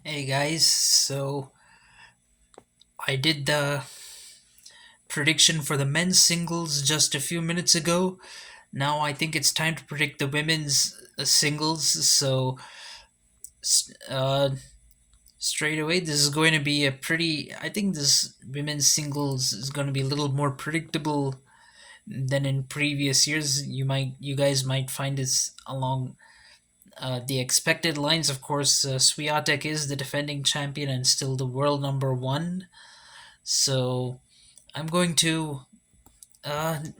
Hey guys, so I did the prediction for the men's singles just a few minutes ago. Now I think it's time to predict the women's singles. S- uh, Straight away, this is going to be a pretty. I think this women's singles is going to be a little more predictable than in previous years. You guys might find this along the expected lines. Of course, Swiatek is the defending champion and still the world number one. So I'm going to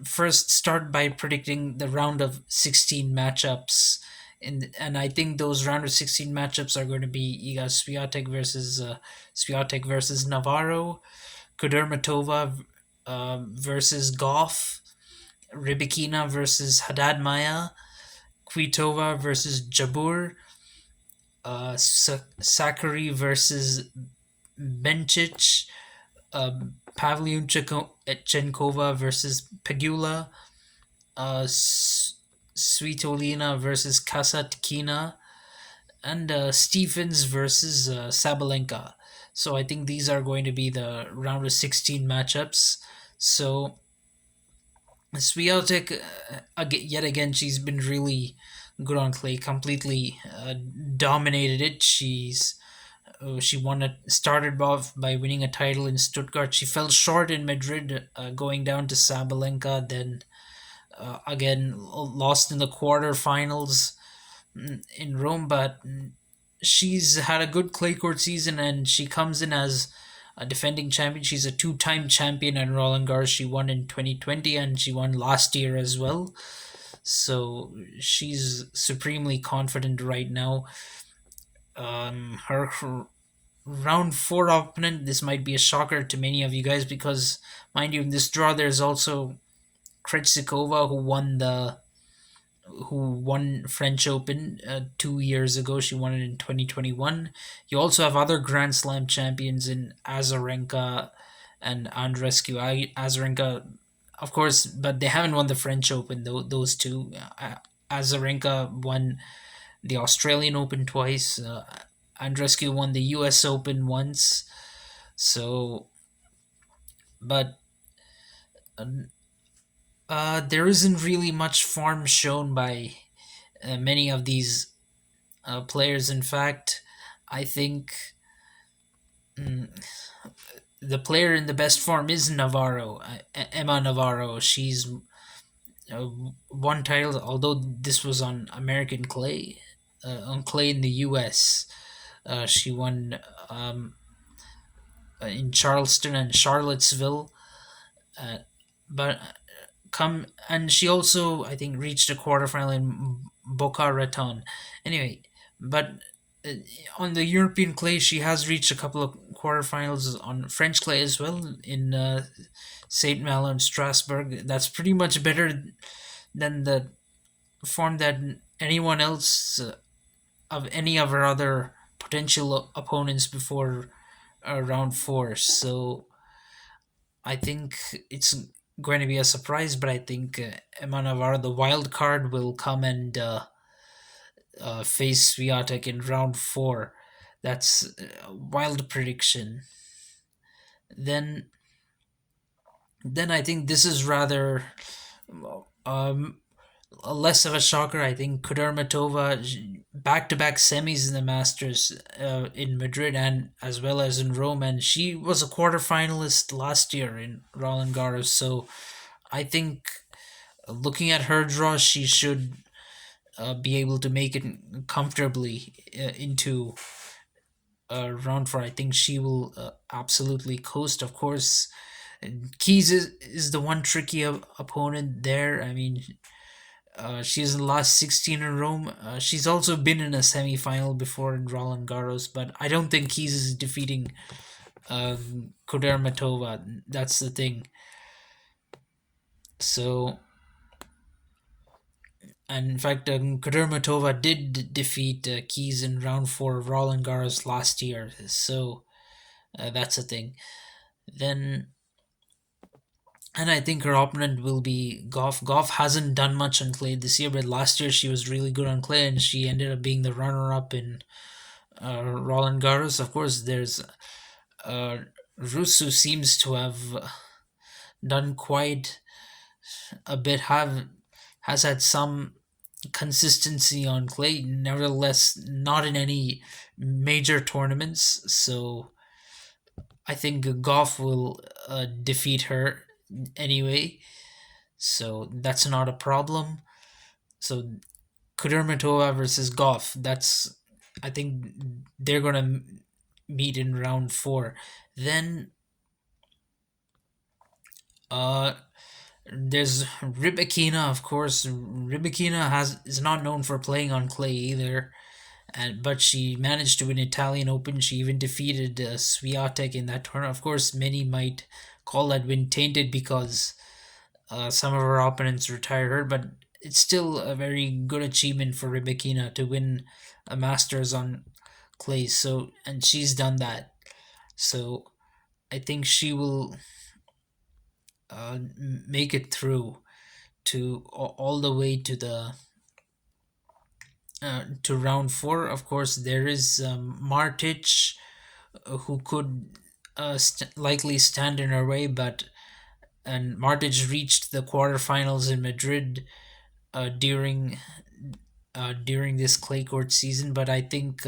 first start by predicting the round of 16 matchups. And I think those round of 16 matchups are going to be Iga Swiatek versus Navarro, Kudermatova versus Goff, Rybakina versus Haddad Maya, Kvitova versus Jabur, Sakari versus Bencic, Pavlyuchenkova versus Pegula, Svitolina versus Kasatkina, and Stephens versus Sabalenka. So I think these are going to be the round of 16 matchups. So Swiatek, yet again, she's been really good on clay, completely dominated it. She won it. Started off by winning a title in Stuttgart. She fell short in Madrid, going down to Sabalenka. Then again lost in the quarterfinals in Rome, but she's had a good clay court season, and she comes in as a defending champion. She's a two-time champion at Roland Garros. She won in 2020 and she won last year as well. So she's supremely confident right now. Her round four opponent. This might be a shocker to many of you guys because, mind you, in this draw there's also Krejcikova who won French Open 2 years ago. She won it in 2021. You also have other Grand Slam champions in Azarenka and Andreescu. Azarenka, of course, but they haven't won the French Open. Those two. Azarenka won the Australian Open twice. Andreescu won the U.S. Open once. So, but there isn't really much form shown by many of these players. In fact, I think the player in the best form is Navarro, Emma Navarro. She's uh, won titles, although this was on American clay, on clay in the U.S. She won in Charleston and Charlottesville, uh, but come and she also I think reached a quarterfinal in Boca Raton. Anyway, but uh, on the European clay, she has reached a couple of quarterfinals on French clay as well in Saint Malo and Strasbourg. That's pretty much better than the form that anyone else of any of her other potential opponents before round four. So I think it's going to be a surprise, but I think Emma Navarro, the wild card, will come and face Swiatek in round four. That's a wild prediction. Then, then I think this is rather um, less of a shocker. I think Kudermatova back-to-back semis in the Masters in Madrid and as well as in Rome, and she was a quarterfinalist last year in Roland Garros. So I think looking at her draw, she should be able to make it comfortably into round four. I think she will absolutely coast. Of course, Keys is the one tricky opponent there. I mean, she's in the last 16 in Rome. She's also been in a semi-final before in Roland Garros, but I don't think Keys is defeating Kudermatova. That's the thing. So, and in fact, Kudermatova did defeat Keys in round four of Roland Garros last year. So that's a thing. Then, and I think her opponent will be Goff. Goff hasn't done much on clay this year, but last year she was really good on clay, and she ended up being the runner-up in Roland Garros. Of course, there's uh, Rusu seems to have done quite a bit. Have has had some consistency on clay, nevertheless, not in any major tournaments. So I think Goff will defeat her anyway. So that's not a problem. So Kudermetova versus Goff. That's I think they're gonna meet in round four. Then uh, there's Rybakina, of course. Rybakina has is not known for playing on clay either, and but she managed to win Italian Open. She even defeated Swiatek in that tournament. Of course, many might call that win tainted because some of her opponents retired her, but it's still a very good achievement for Rybakina to win a Masters on clay. So, and she's done that. So I think she will make it through to all the way to round four. Of course, there is Martic, who could likely stand in her way, but and Martic reached the quarterfinals in Madrid during this clay court season. But I think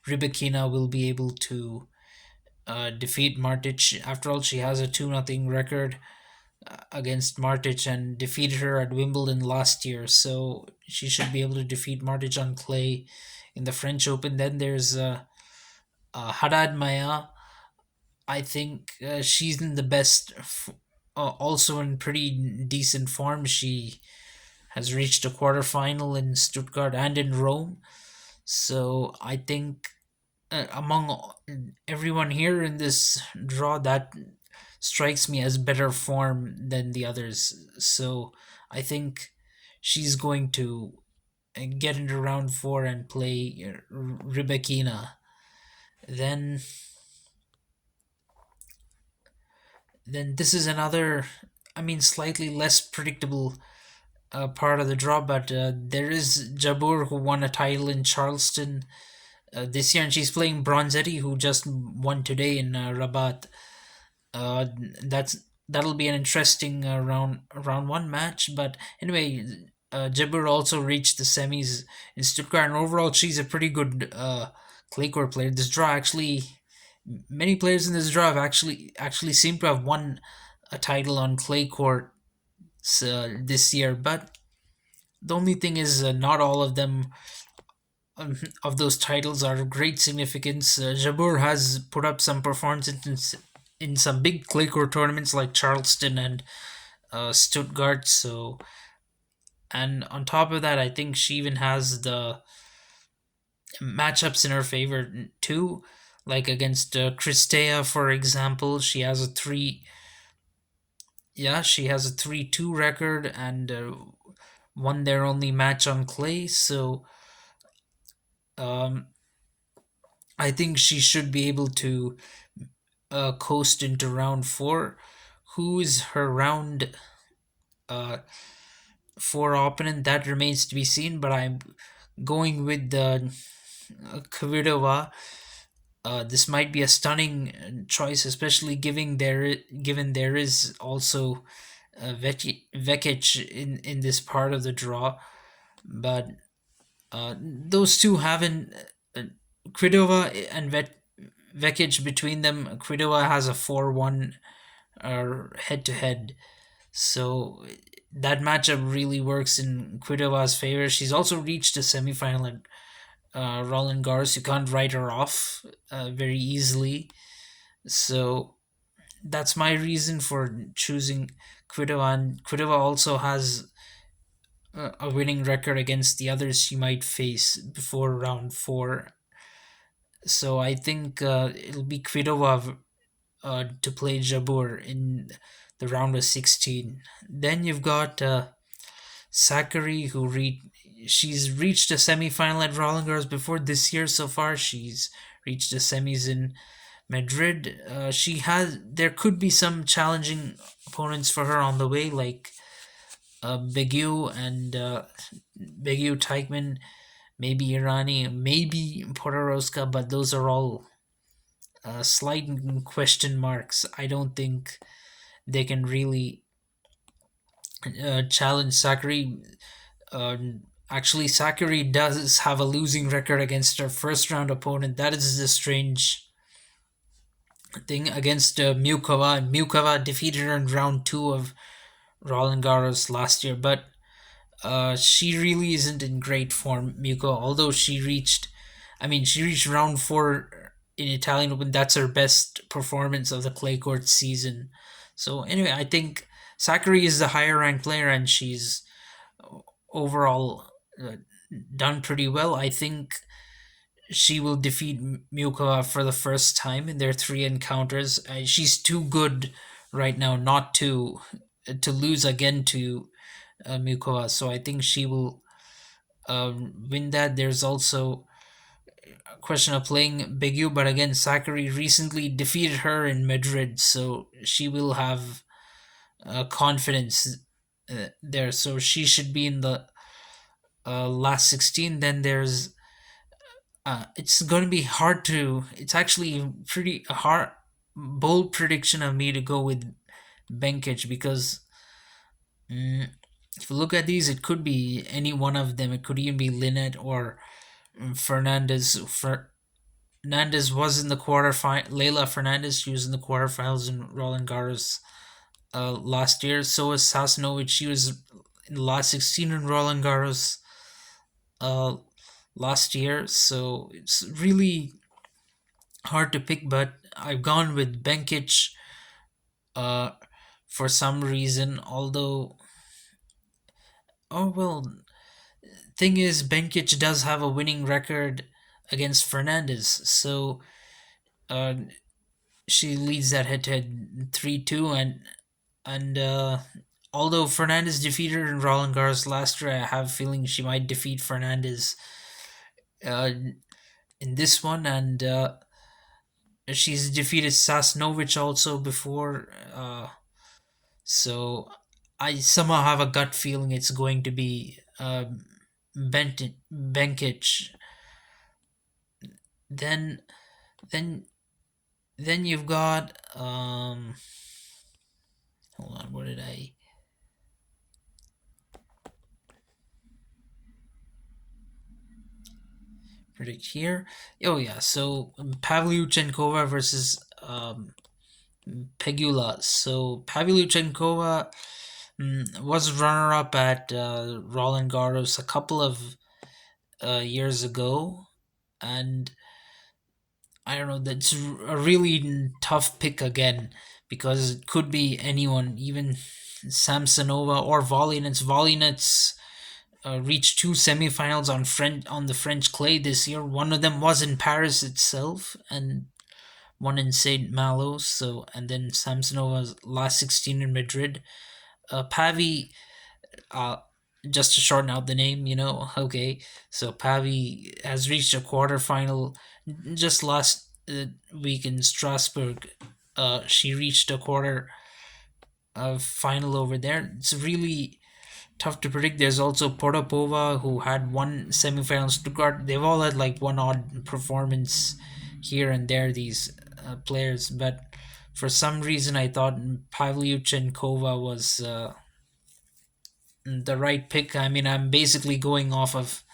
Rybakina will be able to defeat Martic. After all, she has a 2-0 record against Martic and defeated her at Wimbledon last year. So she should be able to defeat Martic on clay in the French Open. Then there's Haddad Maya. I think she's in the best, also in pretty decent form. She has reached a quarterfinal in Stuttgart and in Rome. So I think among everyone here in this draw, that strikes me as better form than the others. So I think she's going to get into round four and play Rybakina. Then, then this is another, I mean, slightly less predictable part of the draw, but there is Jabeur who won a title in Charleston this year, and she's playing Bronzetti, who just won today in Rabat. Uh, that's that'll be an interesting round one match. But anyway, Jabeur also reached the semis in Stuttgart, and overall, she's a pretty good clay court player. This draw actually, many players in this draw have actually seem to have won a title on clay court this year. But the only thing is, not all of them of those titles are of great significance. Jabeur has put up some performances in some big clay court tournaments like Charleston and Stuttgart. So, and on top of that, I think she even has the matchups in her favor too. Like against Christea, for example, she has a three. Yeah, she has a 3-2 record and won their only match on clay. So, um, I think she should be able to coast into round four. Who is her round uh, four opponent? That remains to be seen, but I'm going with the Kvitova. This might be a stunning choice, especially given there is also Vekic in this part of the draw. But those two haven't. Kvitova and Vekic, between them, Kvitova has a 4-1 head to head. So that matchup really works in Kvitova's favor. She's also reached a semifinal at Roland Garros. You can't write her off very easily. So that's my reason for choosing Kvitova. And Kvitova also has a winning record against the others she might face before round four. So I think it'll be Kvitova to play Jabeur in the round of 16. Then you've got Sakari, she's reached a semifinal at Roland Garros before this year so far. She's reached the semis in Madrid. There could be some challenging opponents for her on the way, like Begiu and Begiu Teichmann. maybe Irani, maybe Podoroska, but those are all slight question marks. I don't think they can really challenge Sakari. Uh, Actually, Sakari does have a losing record against her first round opponent. That is the strange thing against Mukova. And Mukova defeated her in round two of Roland Garros last year, but she really isn't in great form, Muko. Although she reached round four in Italian Open. That's her best performance of the clay court season. So anyway, I think Sakari is the higher ranked player, and she's overall done pretty well. I think she will defeat Mukova for the first time in their three encounters. She's too good right now not to lose again to Mukova. So I think she will win that. There's also a question of playing Begu, but again, Sakari recently defeated her in Madrid, so she will have confidence there. So she should be in the last 16. Then there's it's going to be hard to. It's actually pretty hard, bold prediction of me to go with Benkic because if you look at these, it could be any one of them. It could even be Linnet or Fernandez. Fernandez was in the quarterfinal. Leila Fernandez, she was in the quarterfinals in Roland Garros last year. So was Sasanovic. She was in the last 16 in Roland Garros uh, last year. So it's really hard to pick, but I've gone with Benkic uh, for some reason. Although, oh well, thing is, Benkic does have a winning record against Fernandez. So uh, she leads that head to head 3-2, and although Fernandez defeated her in Roland Garros last year, I have a feeling she might defeat Fernandez uh, in this one, and she's defeated Sasnovich also before. So I somehow have a gut feeling it's going to be Benkic. Then then then you've got hold on, what did I predict here? Oh yeah, so Pavlyuchenkova versus Pegula. So Pavlyuchenkova was runner up at Roland Garros a couple of years ago, and I don't know. That's a really tough pick again because it could be anyone, even Samsonova or Volinets. Volinets reached two semifinals on the French clay this year. One of them was in Paris itself, and one in Saint Malo. So and then Samsonova's last 16 in Madrid. Pavi, uh, just to shorten out the name, okay. So Pavi has reached a quarterfinal just last week in Strasbourg. She reached a quarter final over there. It's really tough to predict. There's also Potapova who had one semifinal. Stuttgart. They've all had like one odd performance here and there. These players, but for some reason I thought Pavlyuchenkova was the right pick. I mean, I'm basically going off of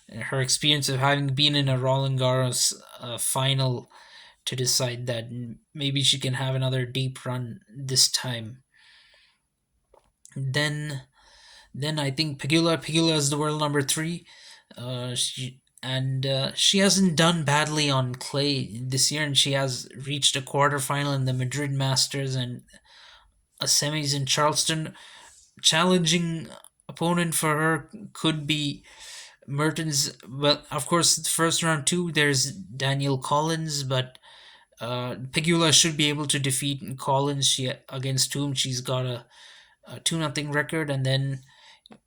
her experience of having been in a Roland Garros final to decide that maybe she can have another deep run this time. Then, then I think Pegula is the world number three. She hasn't done badly on clay this year, and she has reached a quarterfinal in the Madrid Masters and a semis in Charleston. Challenging opponent for her could be Mertens. Well, of course, the first round two, there's Daniel Collins, but Pegula should be able to defeat Collins. She against whom she's got a 2-0 record, and then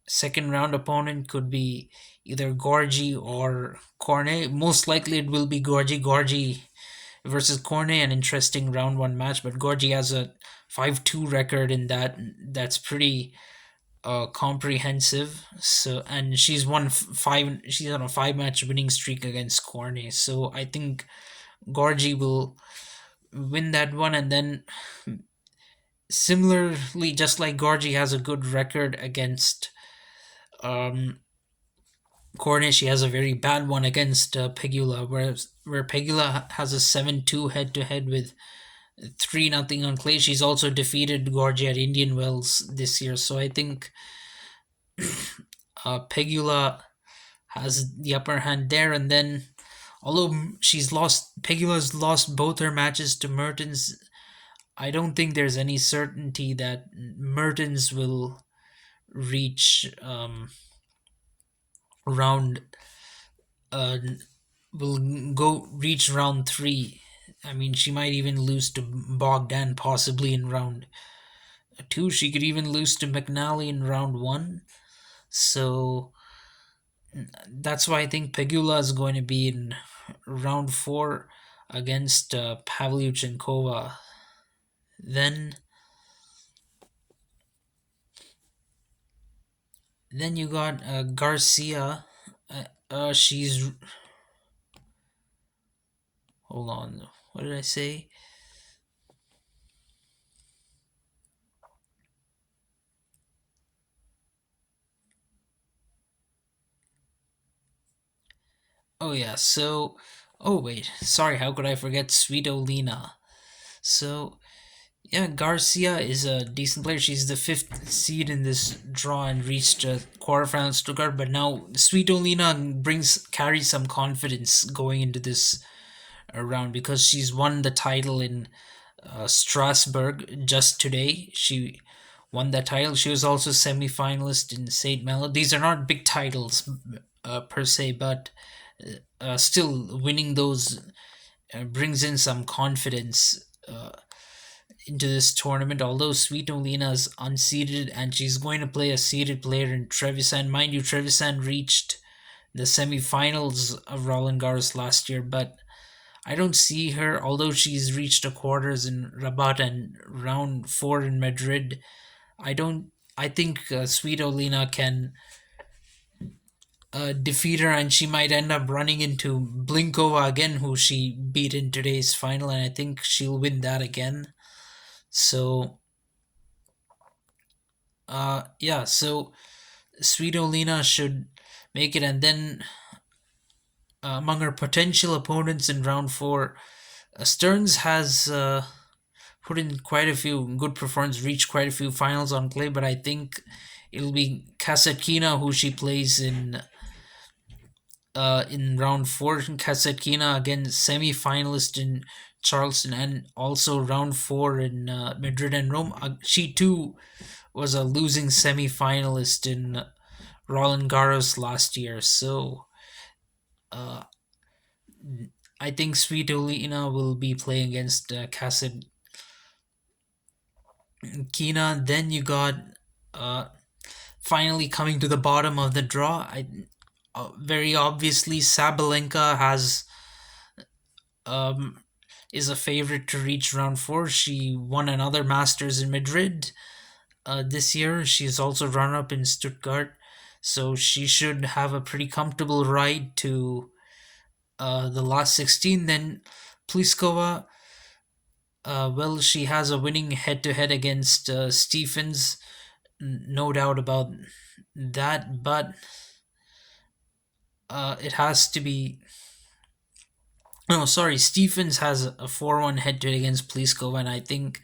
second round opponent could be either Gorgi or Cornet. Most likely, it will be Gorgi versus Cornet, an interesting round one match. But Gorgi has a 5-2 record in that. That's pretty comprehensive. So and she's won five. She's on a five-match winning streak against Cornet. So I think Gorgie will win that one, and then similarly, just like Gorgie has a good record against um, Cornet, she has a very bad one against Pegula, whereas where Pegula has a 7-2 head-to-head with 3-0 on clay. She's also defeated Gorgie at Indian Wells this year, so I think Pegula has the upper hand there. And then, although Pegula's lost both her matches to Mertens. I don't think there's any certainty that Mertens will reach round uh will go reach round three. I mean, she might even lose to Bogdan possibly in round two. She could even lose to McNally in round one. So that's why I think Pegula is going to be in round four against Pavlyuchenkova. Then then you got Garcia. She's hold on. What did I say? Oh yeah. So, oh wait. Sorry. How could I forget Svitolina? So yeah, Garcia is a decent player. She's the fifth seed in this draw and reached a quarterfinal in Stuttgart. But now Svitolina carries some confidence going into this round because she's won the title in Strasbourg just today. She won that title. She was also semi-finalist in Saint Malo. These are not big titles per se, but still winning those brings in some confidence into this tournament. Although Svitolina is unseeded and she's going to play a seeded player in Trevisan. Mind you, Trevisan reached the semi-finals of Roland Garros last year, but I don't see her, although she's reached the quarters in Rabat and round four in Madrid. I don't. I think Svitolina can defeat her, and she might end up running into Blinkova again, who she beat in today's final, and I think she'll win that again. So, yeah. So Svitolina should make it, and then among her potential opponents in round four, Stearns has put in quite a few good performances, reached quite a few finals on clay, but I think it'll be Kasatkina who she plays in round four. Kasatkina again, semi-finalist in Charleston, and also round four in Madrid and Rome. She too was a losing semi-finalist in Roland Garros last year, so uh, I think Svitolina will be playing against Kasatkina. Then you got uh, finally coming to the bottom of the draw. Very obviously Sabalenka has um, is a favorite to reach round four. She won another Masters in Madrid this year. She's also run up in Stuttgart, so she should have a pretty comfortable ride to the last 16. Then Pliskova, well, she has a winning head-to-head against Stephens, no doubt about that. But it has to be. No, sorry. Stephens has a 4-1 head to head against Pliskova, and I think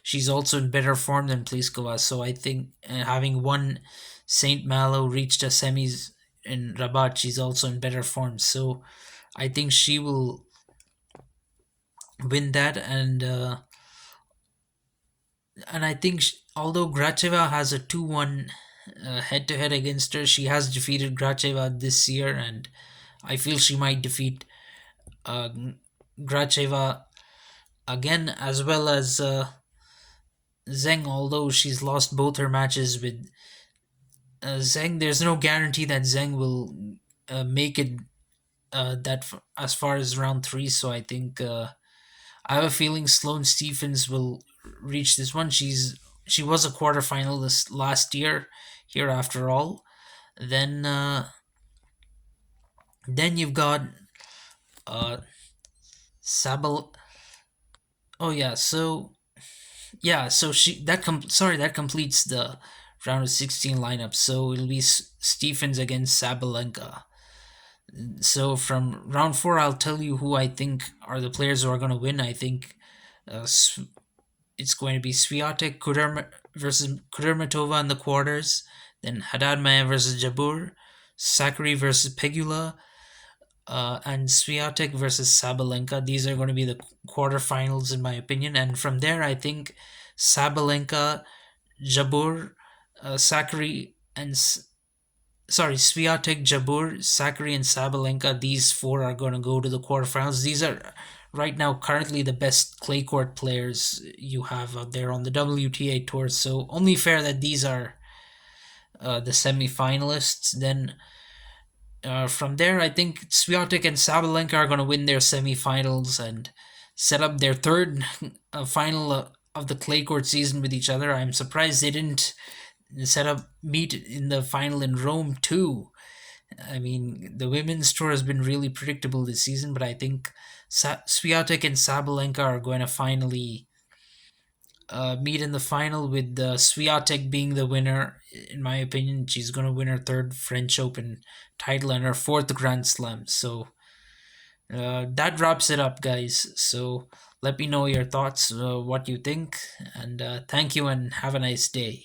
she's also in better form than Pliskova. So I think having won St. Malo, reached a semis in Rabat, she's also in better form. So I think she will win that. And I think although Gracheva has a 2-1 head to head against her, she has defeated Gracheva this year, and I feel she might defeat uh, Gracheva again, as well as Zheng, although she's lost both her matches with Zheng. There's no guarantee that Zheng will make it as far as round three. So I think I have a feeling Sloane Stephens will reach this one. She was a quarterfinalist last year here after all. Then then you've got uh Sabal. Oh yeah, so she that sorry, that completes the round of 16 lineup. So it'll be Stephens against Sabalenka. So from round 4, I'll tell you who I think are the players who are going to win. I think uh, it's going to be Swiatek versus Kudermetova in the quarters, then Haddad Maia versus Jabur, Sakari versus Pegula, and Swiatek versus Sabalenka. These are going to be the quarterfinals, in my opinion. And from there, I think Sabalenka, Jabur, Sakari, Swiatek, Jabur, Sakari, and Sabalenka. These four are going to go to the quarterfinals. These are right now currently the best clay court players you have out there on the WTA tour. So only fair that these are the semifinalists. Then from there, I think Swiatek and Sabalenka are going to win their semifinals and set up their third final of the clay court season with each other. I'm surprised they didn't set up meet in the final in Rome too. I mean, the women's tour has been really predictable this season, but I think Swiatek and Sabalenka are going to finally meet in the final, with Swiatek being the winner. In my opinion, she's going to win her third French Open title and her fourth Grand Slam. So that wraps it up, guys. So let me know your thoughts, what you think, and thank you and have a nice day.